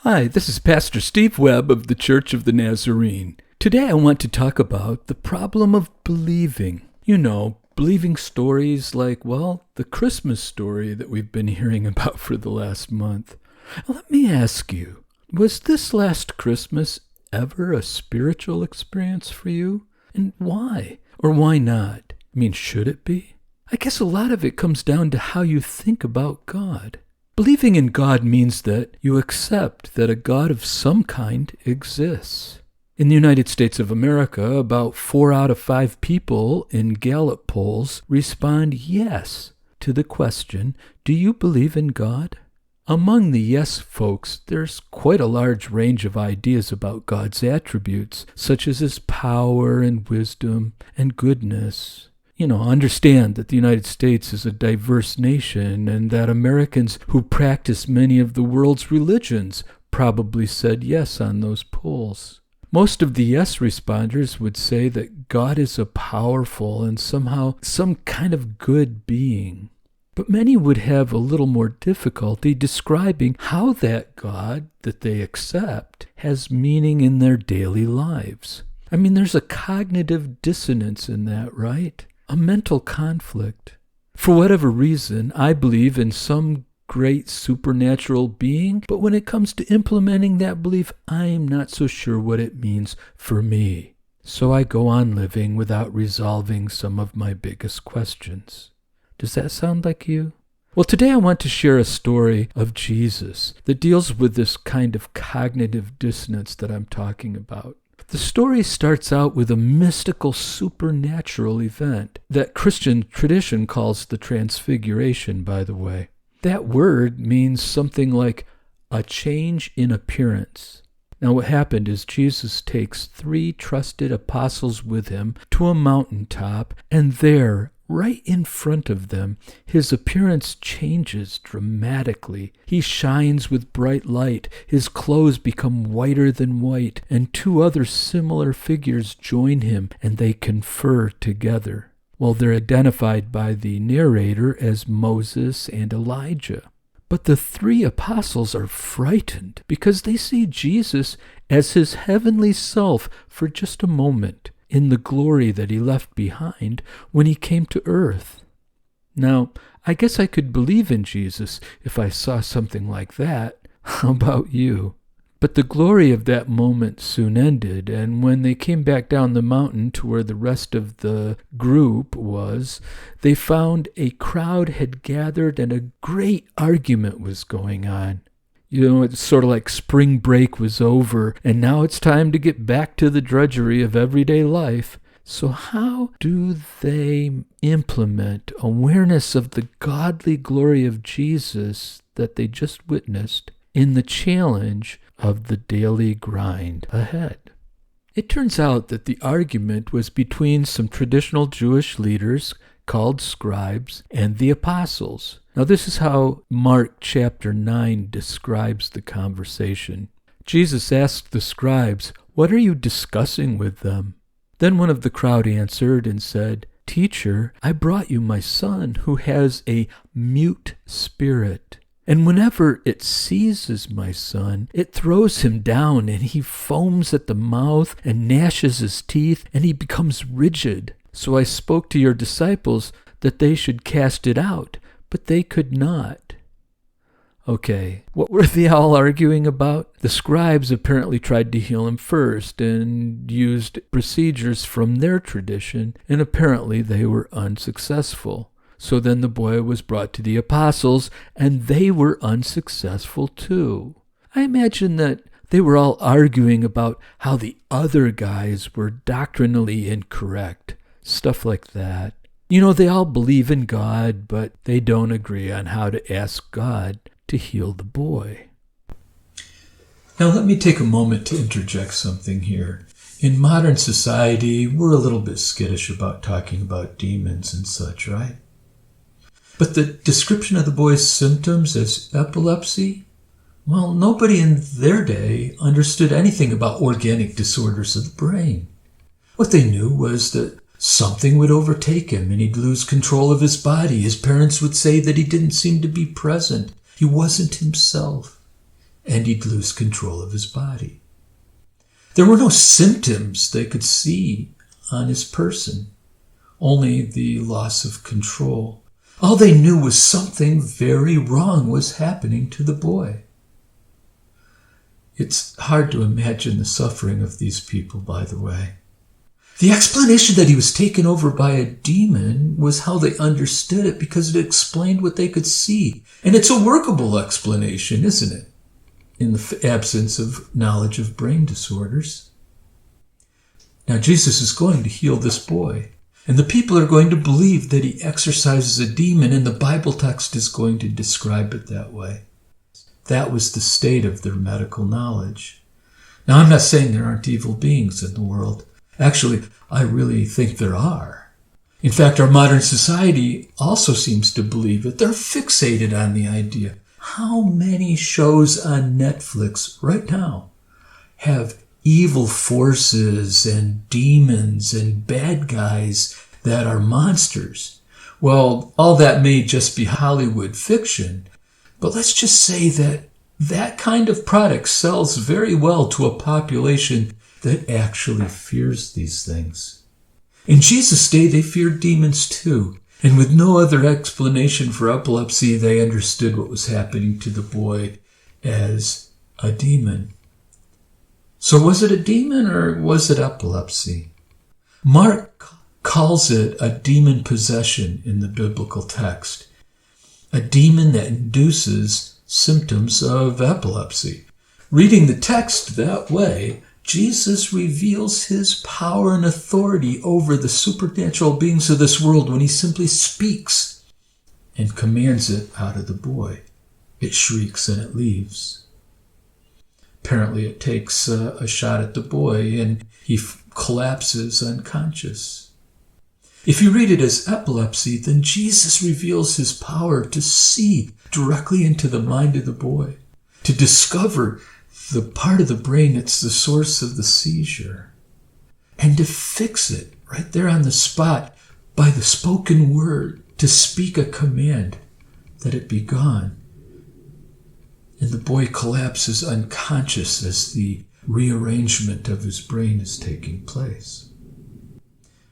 Hi, this is Pastor Steve Webb of the Church of the Nazarene. Today I want to talk about the problem of believing. You know, believing stories like, the Christmas story that we've been hearing about for the last month. Now, let me ask you, was this last Christmas ever a spiritual experience for you? And why? Or why not? I mean, should it be? I guess a lot of it comes down to how you think about God. Believing in God means that you accept that a God of some kind exists. In the United States of America, about 4 out of 5 people in Gallup polls respond yes to the question, do you believe in God? Among the yes folks, there's quite a large range of ideas about God's attributes, such as his power and wisdom and goodness. Understand that the United States is a diverse nation and that Americans who practice many of the world's religions probably said yes on those polls. Most of the yes responders would say that God is a powerful and somehow some kind of good being. But many would have a little more difficulty describing how that God that they accept has meaning in their daily lives. I mean, there's a cognitive dissonance in that, right? A mental conflict. For whatever reason, I believe in some great supernatural being, but when it comes to implementing that belief, I'm not so sure what it means for me. So I go on living without resolving some of my biggest questions. Does that sound like you? Well, today I want to share a story of Jesus that deals with this kind of cognitive dissonance that I'm talking about. The story starts out with a mystical supernatural event that Christian tradition calls the Transfiguration, by the way. That word means something like a change in appearance. Now what happened is Jesus takes 3 trusted apostles with him to a mountaintop, and there, right in front of them, his appearance changes dramatically. He shines with bright light. His clothes become whiter than white, and 2 other similar figures join him, and they confer together. Well, they're identified by the narrator as Moses and Elijah. But the 3 apostles are frightened because they see Jesus as his heavenly self for just a moment, in the glory that he left behind when he came to earth. Now, I guess I could believe in Jesus if I saw something like that. How about you? But the glory of that moment soon ended, and when they came back down the mountain to where the rest of the group was, they found a crowd had gathered and a great argument was going on. It's sort of like spring break was over, and now it's time to get back to the drudgery of everyday life. So how do they implement awareness of the godly glory of Jesus that they just witnessed in the challenge of the daily grind ahead? It turns out that the argument was between some traditional Jewish leaders called scribes and the apostles. Now this is how Mark chapter 9 describes the conversation. Jesus asked the scribes, "What are you discussing with them?" Then one of the crowd answered and said, "Teacher, I brought you my son who has a mute spirit. And whenever it seizes my son, it throws him down, and he foams at the mouth and gnashes his teeth, and he becomes rigid. So I spoke to your disciples that they should cast it out, but they could not." Okay, what were they all arguing about? The scribes apparently tried to heal him first and used procedures from their tradition, and apparently they were unsuccessful. So then the boy was brought to the apostles, and they were unsuccessful too. I imagine that they were all arguing about how the other guys were doctrinally incorrect. Stuff like that. They all believe in God, but they don't agree on how to ask God to heal the boy. Now let me take a moment to interject something here. In modern society, we're a little bit skittish about talking about demons and such, right? But the description of the boy's symptoms as epilepsy, well, nobody in their day understood anything about organic disorders of the brain. What they knew was that something would overtake him and he'd lose control of his body. His parents would say that he didn't seem to be present. He wasn't himself. and he'd lose control of his body. There were no symptoms they could see on his person, only the loss of control. All they knew was something very wrong was happening to the boy. It's hard to imagine the suffering of these people, by the way. The explanation that he was taken over by a demon was how they understood it, because it explained what they could see. And it's a workable explanation, isn't it? In the absence of knowledge of brain disorders. Now Jesus is going to heal this boy, and the people are going to believe that he exorcises a demon, and the Bible text is going to describe it that way. That was the state of their medical knowledge. Now, I'm not saying there aren't evil beings in the world. Actually, I really think there are. In fact, our modern society also seems to believe it. They're fixated on the idea. How many shows on Netflix right now have evil forces and demons and bad guys that are monsters? Well, all that may just be Hollywood fiction, but let's just say that that kind of product sells very well to a population that actually fears these things. In Jesus' day, they feared demons too. And with no other explanation for epilepsy, they understood what was happening to the boy as a demon. So was it a demon or was it epilepsy? Mark calls it a demon possession in the biblical text. A demon that induces symptoms of epilepsy. Reading the text that way, Jesus reveals his power and authority over the supernatural beings of this world when he simply speaks and commands it out of the boy. It shrieks and it leaves. Apparently it takes a shot at the boy and he collapses unconscious. If you read it as epilepsy, then Jesus reveals his power to see directly into the mind of the boy, to discover the part of the brain that's the source of the seizure, and to fix it right there on the spot by the spoken word, to speak a command that it be gone. And the boy collapses unconscious as the rearrangement of his brain is taking place.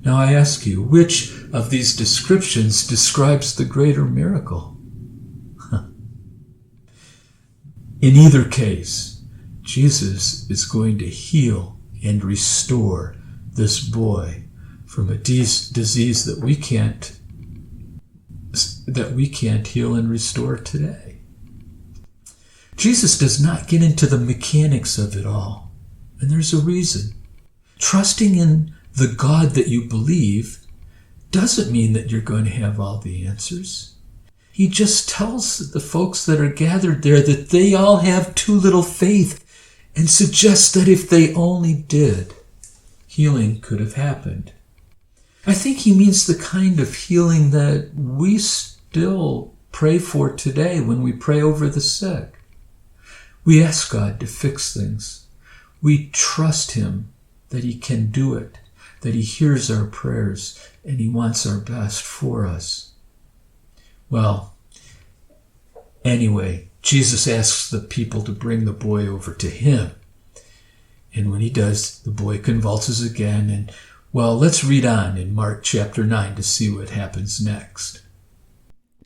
Now I ask you, which of these descriptions describes the greater miracle? In either case, Jesus is going to heal and restore this boy from a disease that we can't heal and restore today. Jesus does not get into the mechanics of it all, and there's a reason. Trusting in the God that you believe doesn't mean that you're going to have all the answers. He just tells the folks that are gathered there that they all have too little faith, and suggests that if they only did, healing could have happened. I think he means the kind of healing that we still pray for today when we pray over the sick. We ask God to fix things. We trust him that he can do it, that he hears our prayers, and he wants our best for us. Well, anyway, Jesus asks the people to bring the boy over to him. And when he does, the boy convulses again. And, well, let's read on in Mark chapter 9 to see what happens next.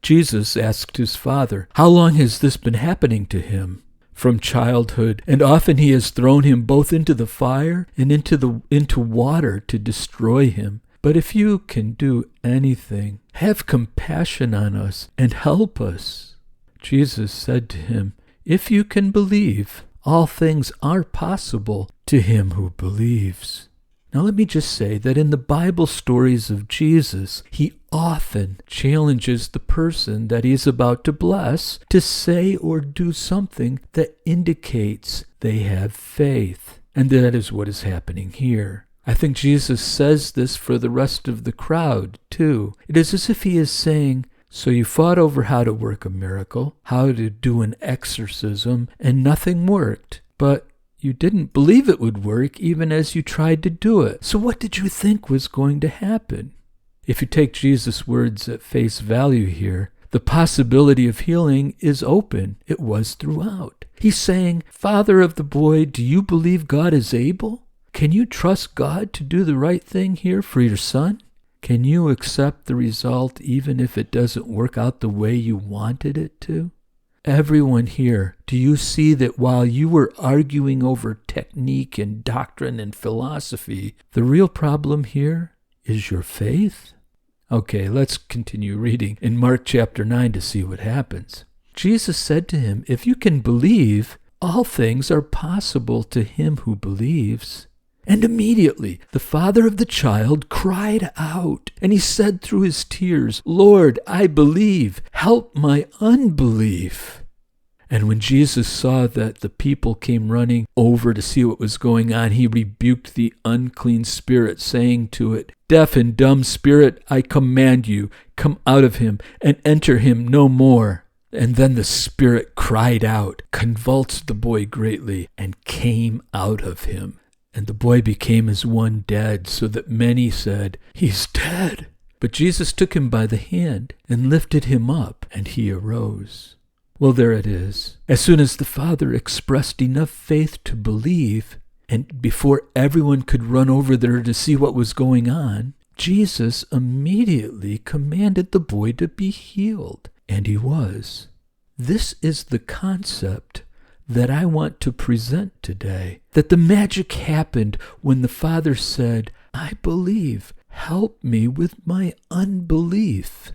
Jesus asked his father, "How long has this been happening to him?" "From childhood, and often he has thrown him both into the fire and into water to destroy him. But if you can do anything, have compassion on us and help us." Jesus said to him, "If you can believe, all things are possible to him who believes." Now let me just say that in the Bible stories of Jesus, he often challenges the person that he is about to bless to say or do something that indicates they have faith. And that is what is happening here. I think Jesus says this for the rest of the crowd, too. It is as if he is saying, so you fought over how to work a miracle, how to do an exorcism, and nothing worked. But you didn't believe it would work even as you tried to do it. So what did you think was going to happen? If you take Jesus' words at face value here, The possibility of healing is open. It was throughout. He's saying, Father of the boy, do you believe God is able? Can you trust God to do the right thing here for your son? Can you accept the result even if it doesn't work out the way you wanted it to? Everyone here, do you see that while you were arguing over technique and doctrine and philosophy, the real problem here is your faith? Okay, let's continue reading in Mark chapter 9 to see what happens. Jesus said to him, if you can believe, all things are possible to him who believes. And immediately the father of the child cried out, and he said through his tears, Lord, I believe, help my unbelief. And when Jesus saw that the people came running over to see what was going on, he rebuked the unclean spirit, saying to it, Deaf and dumb spirit, I command you, come out of him and enter him no more. And then the spirit cried out, convulsed the boy greatly, and came out of him. And the boy became as one dead, so that many said, He's dead. But Jesus took him by the hand and lifted him up, and he arose. Well, there it is. As soon as the father expressed enough faith to believe, and before everyone could run over there to see what was going on, Jesus immediately commanded the boy to be healed, and he was. This is the concept that I want to present today, that the magic happened when the father said, I believe, help me with my unbelief.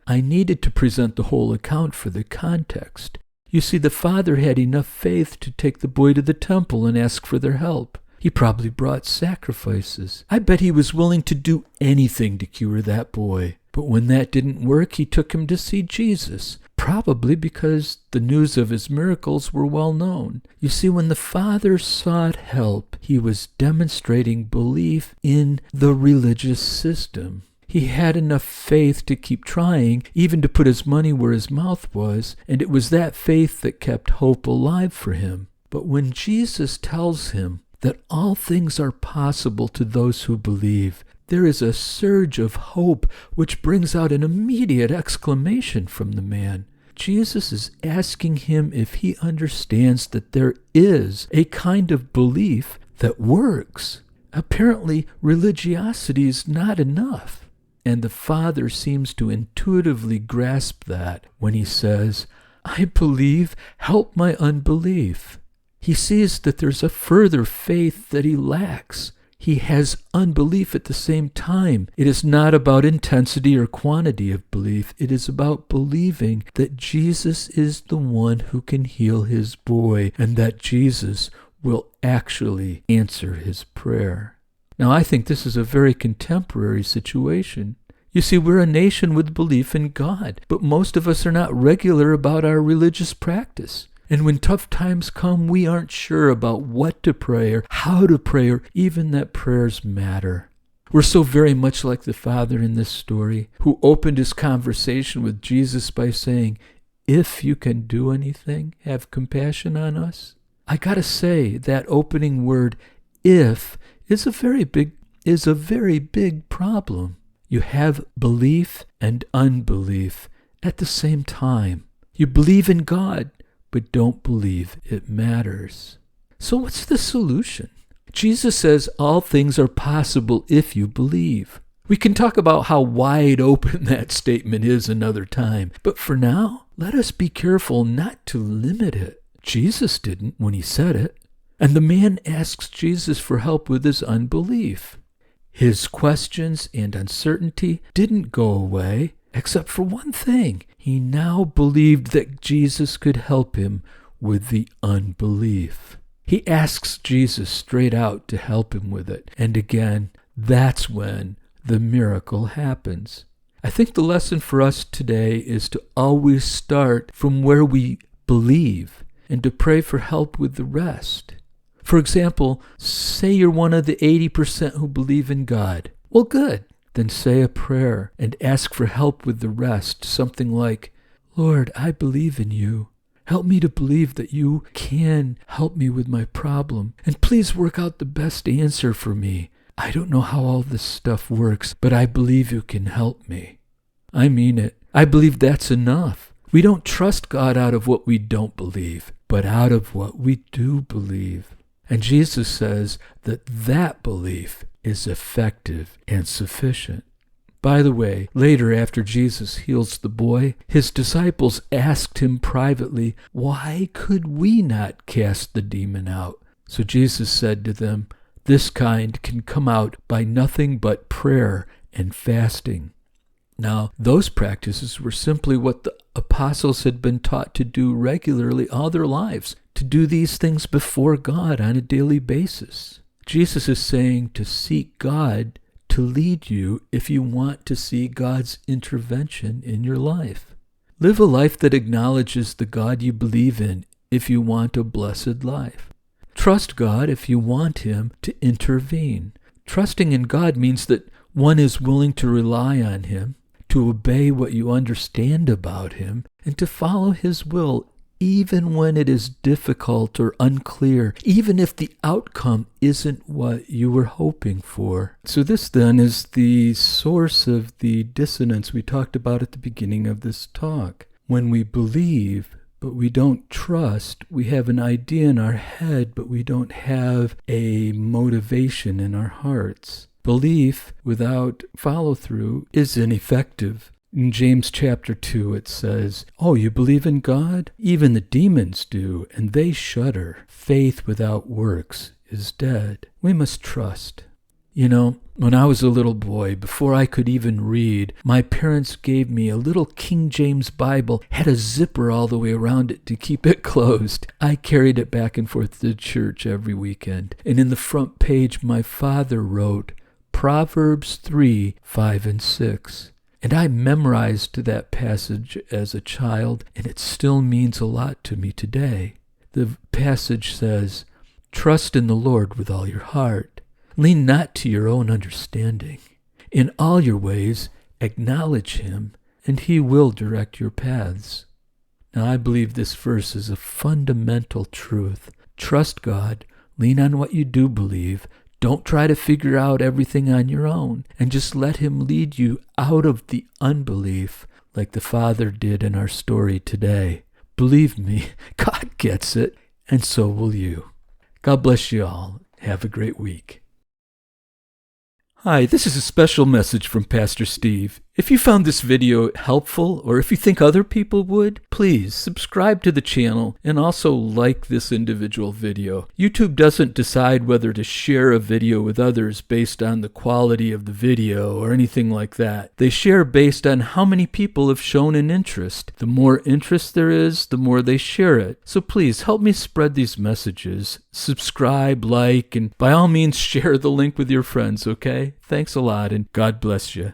I needed to present the whole account for the context. You see, the father had enough faith to take the boy to the temple and ask for their help. He probably brought sacrifices. I bet he was willing to do anything to cure that boy. But when that didn't work, he took him to see Jesus, probably because the news of his miracles were well known. You see, when the father sought help, he was demonstrating belief in the religious system. He had enough faith to keep trying, even to put his money where his mouth was, and it was that faith that kept hope alive for him. But when Jesus tells him that all things are possible to those who believe, there is a surge of hope which brings out an immediate exclamation from the man. Jesus is asking him if he understands that there is a kind of belief that works. Apparently, religiosity is not enough. And the father seems to intuitively grasp that when he says, I believe, help my unbelief. He sees that there's a further faith that he lacks. He has unbelief at the same time. It is not about intensity or quantity of belief. It is about believing that Jesus is the one who can heal his boy and that Jesus will actually answer his prayer. Now, I think this is a very contemporary situation. You see, we're a nation with belief in God, but most of us are not regular about our religious practice. And when tough times come, we aren't sure about what to pray or how to pray or even that prayers matter. We're so very much like the father in this story, who opened his conversation with Jesus by saying, if you can do anything, have compassion on us. I gotta say, that opening word, if, is a very big problem. You have belief and unbelief at the same time. You believe in God, but don't believe it matters. So what's the solution? Jesus says all things are possible if you believe. We can talk about how wide open that statement is another time, but for now, let us be careful not to limit it. Jesus didn't when he said it. And the man asks Jesus for help with his unbelief. His questions and uncertainty didn't go away, except for one thing. He now believed that Jesus could help him with the unbelief. He asks Jesus straight out to help him with it. And again, that's when the miracle happens. I think the lesson for us today is to always start from where we believe and to pray for help with the rest. For example, say you're one of the 80% who believe in God. Well, good. Then say a prayer and ask for help with the rest. Something like, Lord, I believe in you. Help me to believe that you can help me with my problem. And please work out the best answer for me. I don't know how all this stuff works, but I believe you can help me. I mean it. I believe that's enough. We don't trust God out of what we don't believe, but out of what we do believe. And Jesus says that belief is effective and sufficient. By the way, later after Jesus heals the boy, his disciples asked him privately, "Why could we not cast the demon out?" So Jesus said to them, "This kind can come out by nothing but prayer and fasting." Now, those practices were simply what the apostles had been taught to do regularly all their lives, to do these things before God on a daily basis. Jesus is saying to seek God to lead you if you want to see God's intervention in your life. Live a life that acknowledges the God you believe in if you want a blessed life. Trust God if you want Him to intervene. Trusting in God means that one is willing to rely on Him, to obey what you understand about Him, and to follow His will even when it is difficult or unclear, even if the outcome isn't what you were hoping for. So this then is the source of the dissonance we talked about at the beginning of this talk. When we believe, but we don't trust, we have an idea in our head, but we don't have a motivation in our hearts. Belief without follow-through is ineffective. In James chapter 2 it says, "Oh, you believe in God? Even the demons do, and they shudder. Faith without works is dead." We must trust. You know, when I was a little boy, before I could even read, my parents gave me a little King James Bible, had a zipper all the way around it to keep it closed. I carried it back and forth to church every weekend. And in the front page, my father wrote Proverbs 3, 5, and 6. And I memorized that passage as a child, and it still means a lot to me today. The passage says, "Trust in the Lord with all your heart. Lean not to your own understanding. In all your ways acknowledge Him, and He will direct your paths." Now I believe this verse is a fundamental truth. Trust God, lean on what you do believe. Don't try to figure out everything on your own, and just let Him lead you out of the unbelief like the Father did in our story today. Believe me, God gets it, and so will you. God bless you all. Have a great week. Hi, this is a special message from Pastor Steve. If you found this video helpful, or if you think other people would, please subscribe to the channel and also like this individual video. YouTube doesn't decide whether to share a video with others based on the quality of the video or anything like that. They share based on how many people have shown an interest. The more interest there is, the more they share it. So please help me spread these messages. Subscribe, like, and by all means share the link with your friends, okay? Thanks a lot, and God bless you.